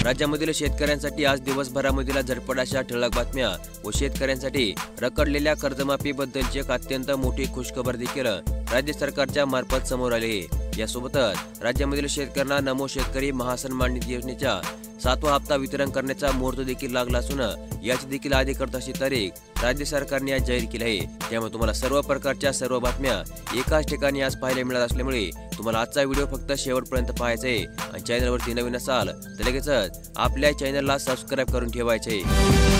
राज्यामधील शेतकऱ्यांसाठी आज दिवसभरामधील झटपट अशा ठळक बातम्या व शेतकऱ्यांसाठी रखडलेल्या कर्जमाफीबद्दलची एक अत्यंत मोठी खुशखबर देखील राज्य सरकारच्या मार्फत समोर आली आहे। यासोबतच राज्यामधील शेतकऱ्यांना नमो शेतकरी महासन्मान निधी योजनेचा 7वा हप्ता वितरण करण्याचा मुहूर्त देखील लागला असून याची देखील अधिकृत अशी तारीख राज्य सरकारने आज जाहीर केली आहे। त्यामुळे तुम्हाला सर्व प्रकारच्या सर्व बातम्या एकाच ठिकाणी आज पाहायला मिळत असल्यामुळे तुम्हाला आजचा व्हिडिओ फक्त शेवटपर्यंत पाहायचा आहे आणि चॅनलवरती नवीन असाल तर लगेचच आपल्या चॅनलला सबस्क्राइब करून ठेवायचे आहे।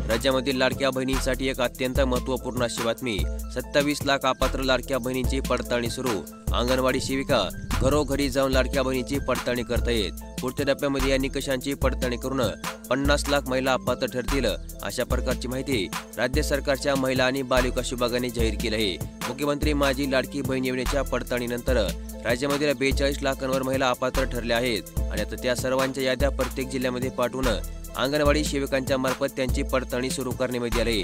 राज्यामधील लाडक्या बहिणींसाठी एक अत्यंत महत्त्वपूर्ण अशी बातमी। 27 लाख अपात्र लाडक्या बहिणींची पडताळणी सुरू। अंगणवाडी सेविका घरोघरी जाऊन लाडक्या बहिणींची पडताळणी करतायत। पुढच्या टप्प्यामध्ये या निकषांची पडताळणी करून 50 लाख महिला अपात्र ठरतील अशा प्रकारची माहिती राज्य सरकारच्या महिला आणि बालविकास विभागाने जाहीर केली आहे। मुख्यमंत्री माझी लाडकी बहीण योजनेच्या पडताळणीनंतर राज्यामधील 42 लाखांवर महिला अपात्र ठरल्या आहेत आणि आता त्या सर्वांच्या याद्या प्रत्येक जिल्ह्यामध्ये पाठवून अंगणवाडी सेविकांच्या मार्फत त्यांची पडताळणी सुरू करण्यात आली आहे।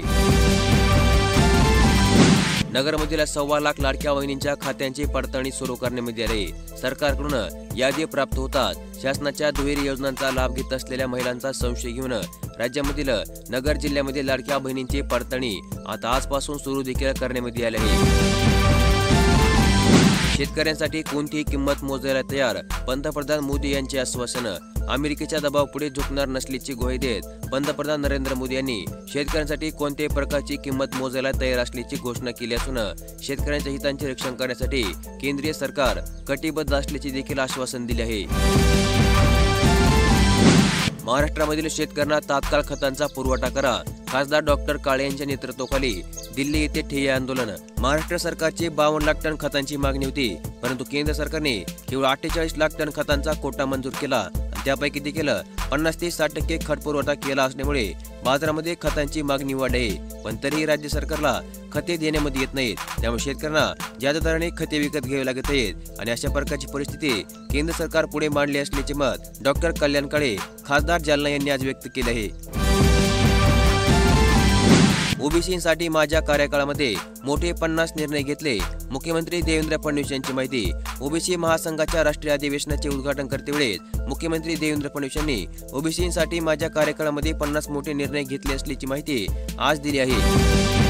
नगरमधील 1.25 लाख लाडक्या बहिणींच्या खात्यांची पडताळणी सुरू करण्यात आली आहे। सरकारकडून यादी प्राप्त होतात शासनाच्या दुहेरी योजनांचा लाभ घेत असलेल्या महिलांचा संशय घेऊन राज्यामधील नगर जिल्ह्यामध्ये लाडक्या बहिणींची पडताळणी आता आजपासून सुरू देखील करण्यात आली आहे। शेतकऱ्यांसाठी कोणतीही किंमत मोजायला तयार पंतप्रधान मोदी यांचे आश्वासन। अमेरिकेच्या दबावापुढे झुकणार नसल्याची ग्वाही देत पंतप्रधान नरेंद्र मोदी यांनी शेतकऱ्यांसाठी कोणत्याही प्रकारची किंमत मोजायला तयार असल्याची घोषणा केली असून शेतकऱ्यांच्या हितांचे रक्षण करण्यासाठी केंद्रीय सरकार कटिबद्ध असल्याचे देखील आश्वासन दिले आहे। महाराष्ट्रामधील शेतकऱ्यांना तात्काळ खतांचा पुरवठा करा। खासदार डॉक्टर काळे यांच्या नेतृत्वाखाली दिल्ली येथे ठिय्या आंदोलन। महाराष्ट्र सरकारची 52 लाख टन खतांची मागणी होती, परंतु केंद्र सरकारने केवळ 48 लाख टन खतांचा कोटा मंजूर केला। त्यापैकी देखील 50 ते 60% खत पुरवठा केला असल्यामुळे बाजारामध्ये खतांची मागणी वाढली आहे, पण तरीही राज्य सरकारला खते देण्यामध्ये येत नाहीत। त्यामुळे शेतकऱ्यांना जादा दराने खते विकत घ्यावी लागत आहेत आणि अशा प्रकारची परिस्थिती केंद्र सरकार पुढे मांडली असल्याचे मत डॉक्टर कल्याण काळे खासदार जालना यांनी आज व्यक्त केले आहे। ओबीसींसाठी माझ्या कार्यकाळामध्ये मोठे 50 निर्णय घेतले। मुख्यमंत्री देवेंद्र फडणवीस यांची माहिती। ओबीसी महासंघाच्या राष्ट्रीय अधिवेशनाचे उद्घाटन करतेवेळी मुख्यमंत्री देवेंद्र फडणवीस यांनी ओबीसींसाठी माझ्या कार्यकाळामध्ये 50 मोठे निर्णय घेतले असल्याची माहिती आज दिली आहे।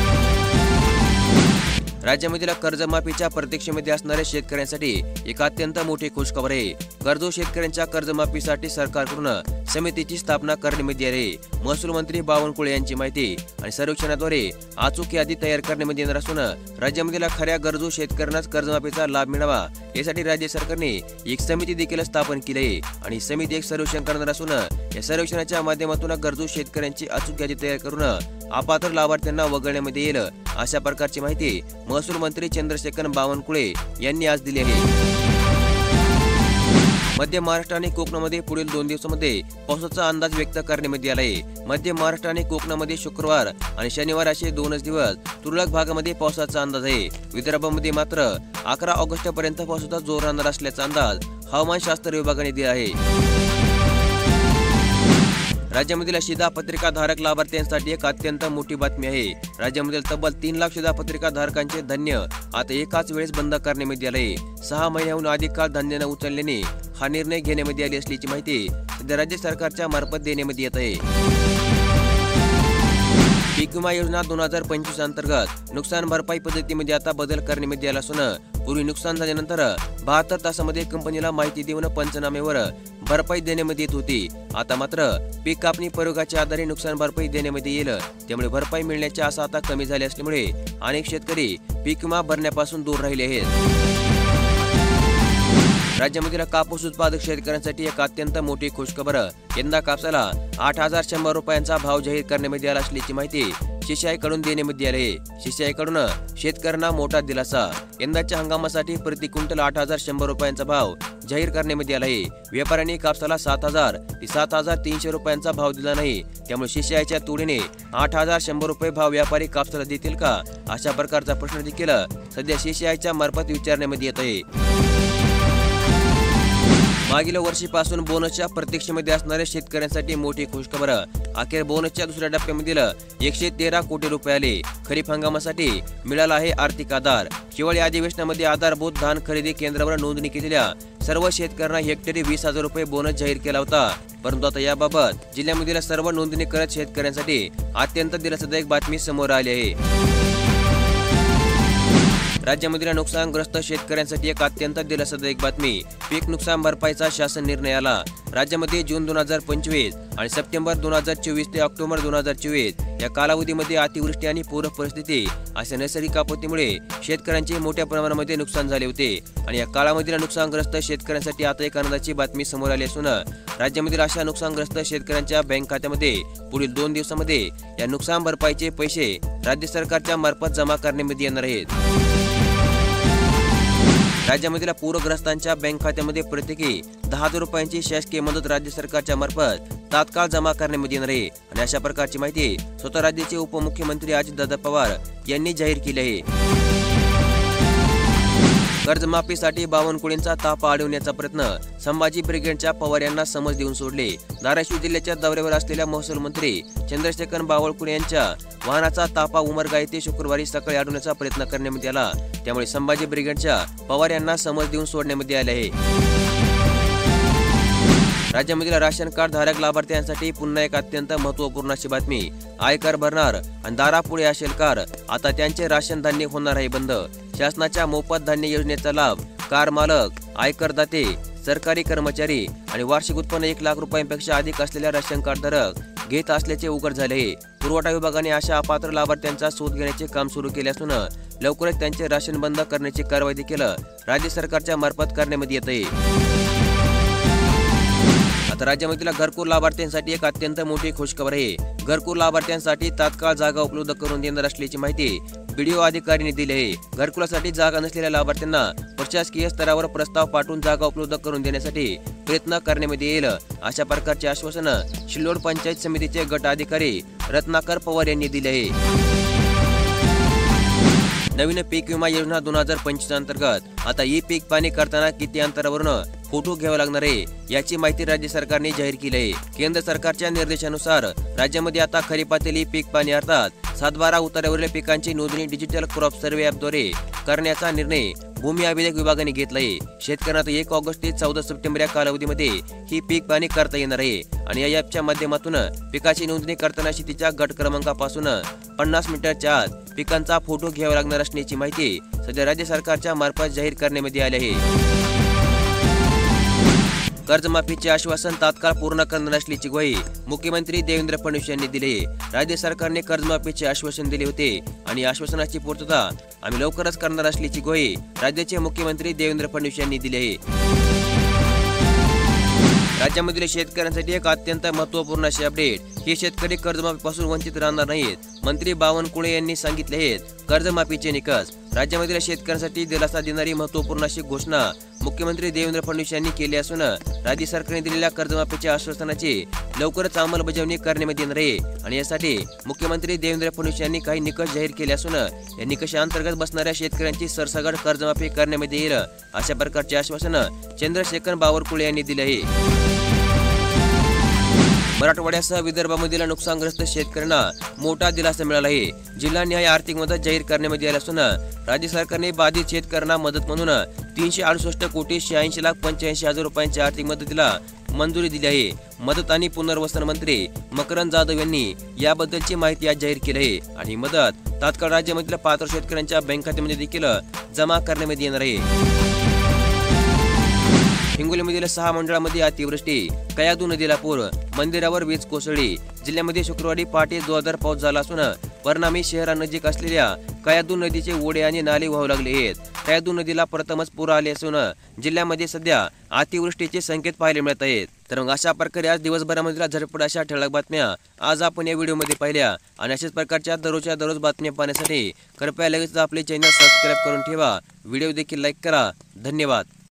राज्यामधील कर्जमाफीच्या प्रतीक्षेमध्ये असणाऱ्या शेतकऱ्यांसाठी एक अत्यंत मोठी खुशखबर आहे। गरजू शेतकऱ्यांच्या कर्जमाफीसाठी सरकारकडून समितीची स्थापना करण्यात आली आहे। महसूल मंत्री बावनकुळे यांची माहिती आणि सर्वेक्षणाद्वारे अचूक यादी तयार करण्यात येणार असून राज्यामधील खऱ्या गरजू शेतकऱ्यांनाच कर्जमाफीचा लाभ मिळावा यासाठी राज्य सरकारने एक समिती देखील स्थापन केली आहे आणि समिती एक सर्वेक्षण करणार असून या सर्वेक्षणाच्या माध्यमातून गरजू शेतकऱ्यांची अचूक यादी तयार करून अपात्र लाभार्थ्यांना वगळण्यात येईल अशा प्रकारची माहिती महसूल मंत्री चंद्रशेखर बावनकुळे यांनी आज दिली आहे। मध्य महाराष्ट्र आणि कोकणामध्ये पुढील 2 दिवसांमध्ये पावसाचा अंदाज व्यक्त करण्यात आला आहे। मध्य महाराष्ट्र आणि कोकणामध्ये शुक्रवार आणि शनिवार असे 2 दिवस तुरळक भागामध्ये पावसाचा अंदाज आहे। विदर्भामध्ये मात्र 11 ऑगस्ट पर्यंत पावसाचा जोर राहणार असल्याचा अंदाज हवामानशास्त्र विभागाने दिला आहे। राज्यामधील शिधापत्रिका धारक लाभार्थ्यांसाठी एक अत्यंत मोठी बातमी आहे। राज्यामधील तब्बल 3 लाख शिधापत्रिका धारकांचे धान्य आता एकाच वेळेस बंद करण्यात आले आहे। 6 महिन्याहून अधिक काळ धान्य न उचलल्याने हा निर्णय घेण्यात आली असल्याची माहिती सध्या राज्य सरकारच्या मार्फत देण्यात येत आहे। पीक विमा योजना 2025 अंतर्गत नुकसान भरपाई पद्धतीमध्ये आता बदल करण्यात आला असून पूर्वी नुकसान झाल्यानंतर 72 तासामध्ये कंपनीला माहिती देऊन पंचनाम्यावर भरपाई देण्यात येत होती। आता मात्र पीक कापणी प्रयोगाच्या आधारे नुकसान भरपाई देण्यात येईल। त्यामुळे भरपाई मिळण्याची आशा आता कमी झाली असल्यामुळे अनेक शेतकरी पीक विमा भरण्यापासून दूर राहिले आहेत। राज्यामधील कापूस उत्पादक शेतकऱ्यांसाठी एक अत्यंत मोठी खुशखबर। यंदा कापसाला 8,100 रुपयांचा भाव जाहीर करण्यात आला असल्याची माहिती सीसीआयकडून देण्यात आली आहे। सीसीआयकडून शेतकऱ्यांना मोठा दिलासा। यंदाच्या हंगामासाठी प्रति क्विंटल 8,100 रुपयांचा भाव जाहीर करण्यात आला आहे। व्यापाऱ्यांनी कापसाला 7,000 ते 7,300 रुपयांचा भाव दिला नाही, त्यामुळे सीसीआयच्या तोडीने 8,100 रुपये भाव व्यापारी कापसाला देतील का अशा प्रकारचा प्रश्न देखील सध्या सीसीआयच्या मार्फत विचारण्यात येत आहे। मागील वर्षीपासून बोनसच्या प्रतीक्षेमध्ये असणाऱ्या शेतकऱ्यांसाठी मोठी खुशखबर। अखेर बोनसच्या दुसऱ्या टप्प्यामधील 113 कोटी रुपये आले। खरीप हंगामासाठी मिळाला आहे आर्थिक आधार। हिवाळी अधिवेशनामध्ये आधारभूत धान खरेदी केंद्रावर नोंदणी केलेल्या सर्व शेतकऱ्यांना हेक्टरी 20,000 रुपये बोनस जाहीर केला होता। परंतु आता याबाबत जिल्ह्यामधील सर्व नोंदणी करत शेतकऱ्यांसाठी अत्यंत दिलासादायक बातमी समोर आली आहे। राज्यामधील नुकसानग्रस्त शेतकऱ्यांसाठी एक अत्यंत दिलासादायक बातमी। पीक नुकसान भरपाईचा शासन निर्णय आला। राज्यामध्ये जून 2025 आणि सप्टेंबर 2024 ते ऑक्टोबर 2024 या कालावधीमध्ये अतिवृष्टी आणि पूर परिस्थिती अशा नैसर्गिक आपत्तीमुळे शेतकऱ्यांचे मोठ्या प्रमाणामध्ये नुकसान झाले होते आणि या काळामधील नुकसानग्रस्त शेतकऱ्यांसाठी आता एक आनंदाची बातमी समोर आली असून राज्यामधील अशा नुकसानग्रस्त शेतकऱ्यांच्या बँक खात्यामध्ये पुढील 2 दिवसांमध्ये या नुकसान भरपाईचे पैसे राज्य सरकारच्या मार्फत जमा करण्यामध्ये येणार आहेत। राज्यामधील पूरग्रस्तांच्या बँक खात्यामध्ये प्रत्येकी 10,000 रुपयांची शासकीय मदत राज्य सरकारच्या मार्फत तात्काळ जमा करण्यामध्ये येणार आहे आणि अशा प्रकारची माहिती स्वतः राज्याचे उपमुख्यमंत्री अजितदादा पवार यांनी जाहीर केली आहे। कर्जमाफीसाठी बावनकुळेंचा ताफा अडवण्याचा प्रयत्न। संभाजी ब्रिगेडच्या पवार यांना समज देऊन सोडले। धाराशिव जिल्ह्याच्या दौऱ्यावर असलेल्या महसूल मंत्री चंद्रशेखर बावनकुळे यांच्या वाहनाचा ताफा उमरगा येथे शुक्रवारी सकाळी अडवण्याचा प्रयत्न करण्यात आला। त्यामुळे संभाजी ब्रिगेडच्या पवार यांना समज देऊन सोडण्यात आले आहे। राज्यामधील राशन कार्ड धारक लाभार्थ्यांसाठी पुन्हा एक अत्यंत महत्त्वपूर्ण अशी बातमी। आयकर भरणार आणि दारापुढे असेल कार, आता त्यांचे राशन धान्य होणार आहे बंद। शासनाच्या मोफत धान्य योजनेचा लाभ कार मालक, आयकरदाते, सरकारी कर्मचारी आणि वार्षिक उत्पन्न 1 लाख रुपयांपेक्षा अधिक असलेल्या राशन कार्ड धारक घेत असल्याचे उघड झाले आहे। पुरवठा विभागाने अशा अपात्र लाभार्थ्यांचा शोध घेण्याचे काम सुरू केले असून लवकरच त्यांचे राशन बंद करण्याची कारवाई देखील राज्य सरकारच्या मार्फत करण्यात येत आहे। आता राज्यामधील घरकुल लाभार्थ्यांसाठी एक अत्यंत मोठी खुशखबर आहे। घरकुल लाभार्थ्यांसाठी तात्काळ जागा उपलब्ध करून देणार असल्याची माहिती बीडीओ अधिकाऱ्यांनी दिली आहे। घरकुलासाठी जागा नसलेल्या लाभार्थ्यांना प्रशासकीय स्तरावर प्रस्ताव पाठवून जागा उपलब्ध करून देण्यासाठी प्रयत्न करण्यात येईल, अशा प्रकारचे आश्वासन शिल्लोड पंचायत समितीचे गट अधिकारी रत्नाकर पवार यांनी दिले आहे। नवीन पीक विमा योजना 2025 अंतर्गत आता ई पीक पाणी करताना किती अंतरावरून फोटो घ्यावा लागणार आहे याची माहिती राज्य सरकारने जाहीर केली आहे। केंद्र सरकारच्या निर्देशानुसार राज्यामध्ये आता खरीपातील ई पीक पाणी अर्थात 7-12 उतार्यावरील पिकांची नोंदणी डिजिटल क्रॉप सर्व्हे ॲपद्वारे करण्याचा निर्णय भूमी अभिलेख विभागाने घेतला आहे। शेतकऱ्यांना 1 ऑगस्ट ते 14 सप्टेंबर या कालावधीमध्ये ही पीक पाणी करता येणार आहे आणि या ॲपच्या माध्यमातून पिकाची नोंदणी करताना शेतीच्या गट क्रमांकापासून 50 मीटरच्या आत पिकांचा फोटो घ्यावा लागणार असण्याची माहिती सध्या राज्य सरकारच्या मार्फत जाहीर करण्यात आली आहे। कर्जमाफीचे आश्वासन तात्काळ पूर्ण करणार असल्याची ग्वाही मुख्यमंत्री देवेंद्र फडणवीस यांनी दिली। राज्य सरकारने कर्जमाफीचे आश्वासन दिले होते आणि आश्वासनाची पूर्तता आम्ही लवकरच करणार असल्याची ग्वाही राज्याचे मुख्यमंत्री देवेंद्र फडणवीस यांनी दिली आहे। राज्यामधील शेतकऱ्यांसाठी एक अत्यंत महत्त्वपूर्ण अशी अपडेट। हे शेतकरी कर्जमाफीपासून वंचित राहणार नाहीत। मंत्री बावनकुळे यांनी सांगितले आहेत कर्जमाफीचे निकष। राज्यामधील शेतकऱ्यांसाठी दिलासा देणारी महत्त्वपूर्ण अशी घोषणा मुख्यमंत्री देवेंद्र फडणवीस यांनी केली असून राज्य सरकारने दिलेल्या कर्जमाफीच्या आश्वासनाची लवकरच अंमलबजावणी करण्यात येणार आहे आणि यासाठी मुख्यमंत्री देवेंद्र फडणवीस यांनी काही निकष जाहीर केले असून या निकषांतर्गत बसणाऱ्या शेतकऱ्यांची सरसकट कर्जमाफी करण्यात येईल, अशा प्रकारचे आश्वासन चंद्रशेखर बावनकुळे यांनी दिले आहे। मराठवाड्यासह विदर्भामधील नुकसानग्रस्त शेतकऱ्यांना मोठा दिलासा मिळाला आहे। जिल्हानिहाय आर्थिक मदत जाहीर करण्यात आली असून राज्य सरकारने बाधित शेतकऱ्यांना मदत म्हणून 368 कोटी 86,85,000 रुपयांच्या आर्थिक मदतीला मंजुरी दिली आहे। मदत आणि पुनर्वसन मंत्री मकरंद जाधव यांनी याबद्दलची माहिती आज जाहीर केली आहे आणि मदत तात्काळ राज्यामधील पात्र शेतकऱ्यांच्या बँक खात्यामध्ये देखील जमा करण्यात येणार आहे। हिंगोलीमधील 6 मंडळामध्ये अतिवृष्टी, कयाधू नदीला पूर, मंदिरावर वीज कोसळली। जिल्ह्यामध्ये शुक्रवारी पहाटे जोरदार पाऊस झाला असून परिणामी शहरानजीक असलेल्या कयाधू नदीचे ओढे आणि नाले वाहू लागले आहेत। कयाधू नदीला प्रथमच पूर आले असून जिल्ह्यामध्ये सध्या अतिवृष्टीचे संकेत पाहायला मिळत आहेत। तर मग अशा प्रकारे आज दिवसभरामधील झटपट अशा ठळक बातम्या आज आपण या व्हिडिओमध्ये पाहिल्या आणि अशाच प्रकारच्या दररोजच्या दररोज बातम्या पाहण्यासाठी कृपया लगेच आपले चॅनल सबस्क्राईब करून ठेवा। व्हिडिओ देखील लाईक करा। धन्यवाद।